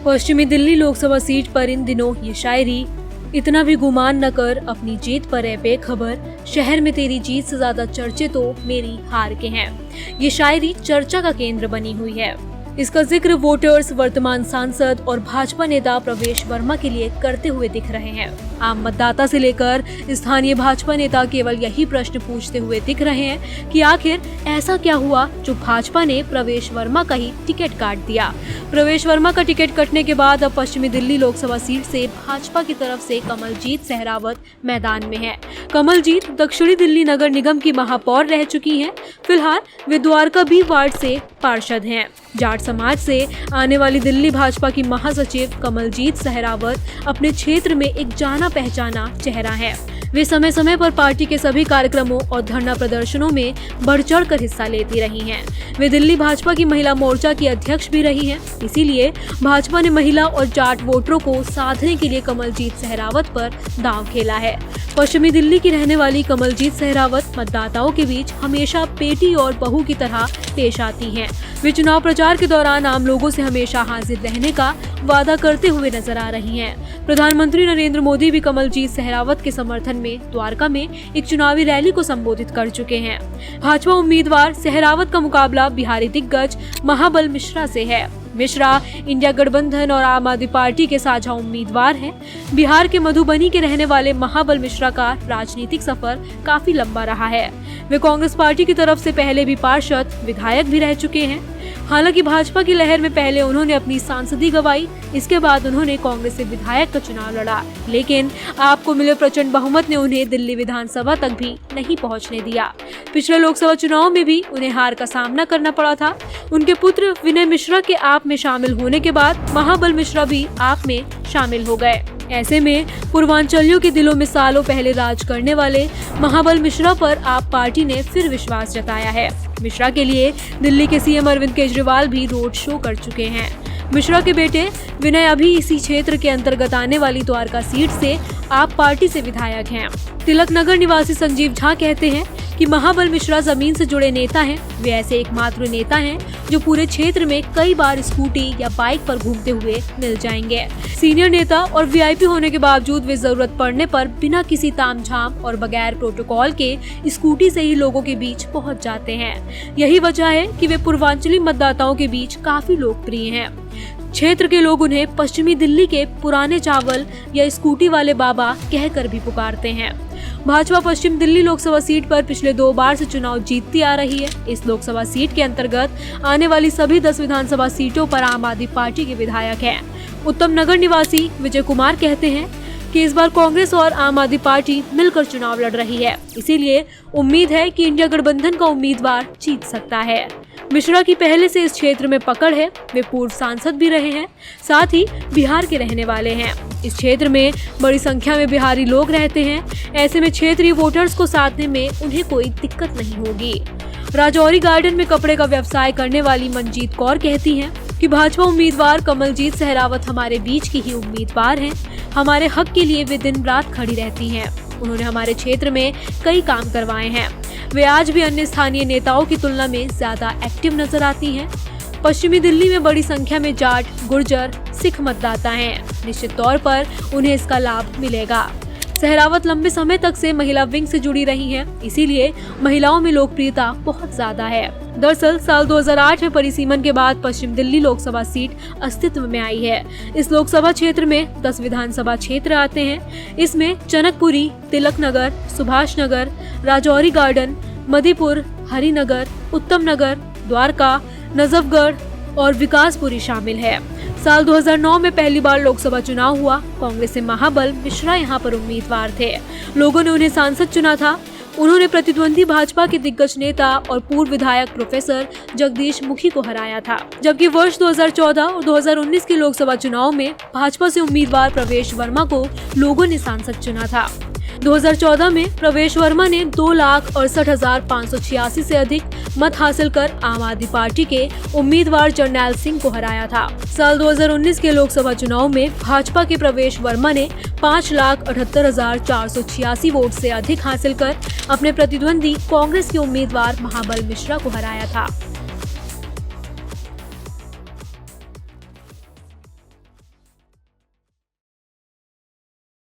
पश्चिमी दिल्ली लोकसभा सीट पर इन दिनों ये शायरी, इतना भी गुमान न कर अपनी जीत पर है बेखबर, शहर में तेरी जीत से ज्यादा चर्चे तो मेरी हार के हैं। ये शायरी चर्चा का केंद्र बनी हुई है। इसका जिक्र वोटर्स, वर्तमान सांसद और भाजपा नेता प्रवेश वर्मा के लिए करते हुए दिख रहे हैं। आम मतदाता से लेकर स्थानीय भाजपा नेता केवल यही प्रश्न पूछते हुए दिख रहे हैं कि आखिर ऐसा क्या हुआ जो भाजपा ने प्रवेश वर्मा का ही टिकट काट दिया। प्रवेश वर्मा का टिकट कटने के बाद अब पश्चिमी दिल्ली लोकसभा सीट से भाजपा की तरफ से कमलजीत सहरावत मैदान में है। कमलजीत दक्षिणी दिल्ली नगर निगम की महापौर रह चुकी हैं। फिलहाल वे द्वारका बी वार्ड से पार्षद हैं। जाट समाज से आने वाली दिल्ली भाजपा की महासचिव कमलजीत सहरावत अपने क्षेत्र में एक जाना पहचाना चेहरा है। वे समय समय पर पार्टी के सभी कार्यक्रमों और धरना प्रदर्शनों में बढ़ चढ़ कर हिस्सा लेती रही हैं। वे दिल्ली भाजपा की महिला मोर्चा की अध्यक्ष भी रही हैं। इसीलिए भाजपा ने महिला और जाट वोटरों को साधने के लिए कमलजीत सहरावत पर दांव खेला है। पश्चिमी दिल्ली की रहने वाली कमलजीत सहरावत मतदाताओं के बीच हमेशा बेटी और बहू की तरह पेश आती हैं। वे चुनाव प्रचार के दौरान आम लोगों से हमेशा हाजिर रहने का वादा करते हुए नजर आ रही हैं। प्रधानमंत्री नरेंद्र मोदी भी कमलजीत सहरावत के समर्थन में द्वारका में एक चुनावी रैली को संबोधित कर चुके हैं। भाजपा उम्मीदवार सहरावत का मुकाबला बिहारी दिग्गज महाबल मिश्रा से है। मिश्रा इंडिया गठबंधन और आम आदमी पार्टी के साझा उम्मीदवार हैं। बिहार के मधुबनी के रहने वाले महाबल मिश्रा का राजनीतिक सफर काफी लंबा रहा है। वे कांग्रेस पार्टी की तरफ से पहले भी पार्षद, विधायक भी रह चुके हैं। हालांकि भाजपा की लहर में पहले उन्होंने अपनी सांसदी गंवाई, इसके बाद उन्होंने कांग्रेस से विधायक का चुनाव लड़ा, लेकिन आपको मिले प्रचंड बहुमत ने उन्हें दिल्ली विधानसभा तक भी नहीं पहुंचने दिया। पिछले लोकसभा चुनाव में भी उन्हें हार का सामना करना पड़ा था। उनके पुत्र विनय मिश्रा के आप में शामिल होने के बाद महाबल मिश्रा भी आप में शामिल हो गए। ऐसे में पूर्वांचलियों के दिलों में सालों पहले राज करने वाले महाबल मिश्रा पर आप पार्टी ने फिर विश्वास जताया है। मिश्रा के लिए दिल्ली के सीएम अरविंद केजरीवाल भी रोड शो कर चुके हैं। मिश्रा के बेटे विनय अभी इसी क्षेत्र के अंतर्गत आने वाली द्वारका सीट से आप पार्टी से विधायक हैं। तिलक नगर निवासी संजीव झा कहते हैं कि महाबल मिश्रा जमीन से जुड़े नेता हैं। वे ऐसे एकमात्र नेता हैं जो पूरे क्षेत्र में कई बार स्कूटी या बाइक पर घूमते हुए मिल जाएंगे। सीनियर नेता और वीआईपी होने के बावजूद वे जरूरत पड़ने पर बिना किसी तामझाम और बगैर प्रोटोकॉल के स्कूटी से ही लोगों के बीच पहुंच जाते हैं। यही वजह है कि वे पूर्वांचली मतदाताओं के बीच काफी लोकप्रिय हैं। क्षेत्र के लोग उन्हें पश्चिमी दिल्ली के पुराने चावल या स्कूटी वाले बाबा कहकर भी पुकारते हैं। भाजपा पश्चिम दिल्ली लोकसभा सीट पर पिछले 2 बार से चुनाव जीतती आ रही है। इस लोकसभा सीट के अंतर्गत आने वाली सभी 10 विधानसभा सीटों पर आम आदमी पार्टी के विधायक हैं। उत्तम नगर निवासी विजय कुमार कहते हैं कि इस बार कांग्रेस और आम आदमी पार्टी मिलकर चुनाव लड़ रही है, इसीलिए उम्मीद है कि इंडिया गठबंधन का उम्मीदवार जीत सकता है। मिश्रा की पहले से इस क्षेत्र में पकड़ है। वे पूर्व सांसद भी रहे हैं, साथ ही बिहार के रहने वाले हैं। इस क्षेत्र में बड़ी संख्या में बिहारी लोग रहते हैं। ऐसे में क्षेत्रीय वोटर्स को साधने में उन्हें कोई दिक्कत नहीं होगी। राजौरी गार्डन में कपड़े का व्यवसाय करने वाली मनजीत कौर कहती हैं कि भाजपा उम्मीदवार कमलजीत सहरावत हमारे बीच की ही उम्मीदवार हैं। हमारे हक के लिए वे दिन रात खड़ी रहती हैं। उन्होंने हमारे क्षेत्र में कई काम करवाए हैं। वे आज भी अन्य स्थानीय नेताओं की तुलना में ज्यादा एक्टिव नजर आती हैं। पश्चिमी दिल्ली में बड़ी संख्या में जाट, गुर्जर, सिख मतदाता हैं। निश्चित तौर पर उन्हें इसका लाभ मिलेगा। सहरावत लंबे समय तक से महिला विंग से जुड़ी रही हैं, इसीलिए महिलाओं में लोकप्रियता बहुत ज्यादा है। दरअसल साल 2008 में परिसीमन के बाद पश्चिम दिल्ली लोकसभा सीट अस्तित्व में आई है। इस लोकसभा क्षेत्र में 10 विधानसभा क्षेत्र आते हैं। इसमें चनकपुरी, तिलक नगर, सुभाष नगर, राजौरी गार्डन, मधीपुर, हरिनगर, उत्तम नगर, द्वारका, नजफगढ़ और विकासपुरी शामिल है। साल 2009 में पहली बार लोकसभा चुनाव हुआ। कांग्रेस से महाबल मिश्रा यहां पर उम्मीदवार थे। लोगों ने उन्हें सांसद चुना था। उन्होंने प्रतिद्वंदी भाजपा के दिग्गज नेता और पूर्व विधायक प्रोफेसर जगदीश मुखी को हराया था, जबकि वर्ष 2014 और 2019 के लोकसभा चुनाव में भाजपा से उम्मीदवार प्रवेश वर्मा को लोगों ने सांसद चुना था। 2014 में प्रवेश वर्मा ने 2,68,586 से अधिक मत हासिल कर आम आदमी पार्टी के उम्मीदवार जरनैल सिंह को हराया था। साल 2019 के लोकसभा चुनाव में भाजपा के प्रवेश वर्मा ने 5,78,486 वोट से अधिक हासिल कर अपने प्रतिद्वंदी कांग्रेस के उम्मीदवार महाबल मिश्रा को हराया था।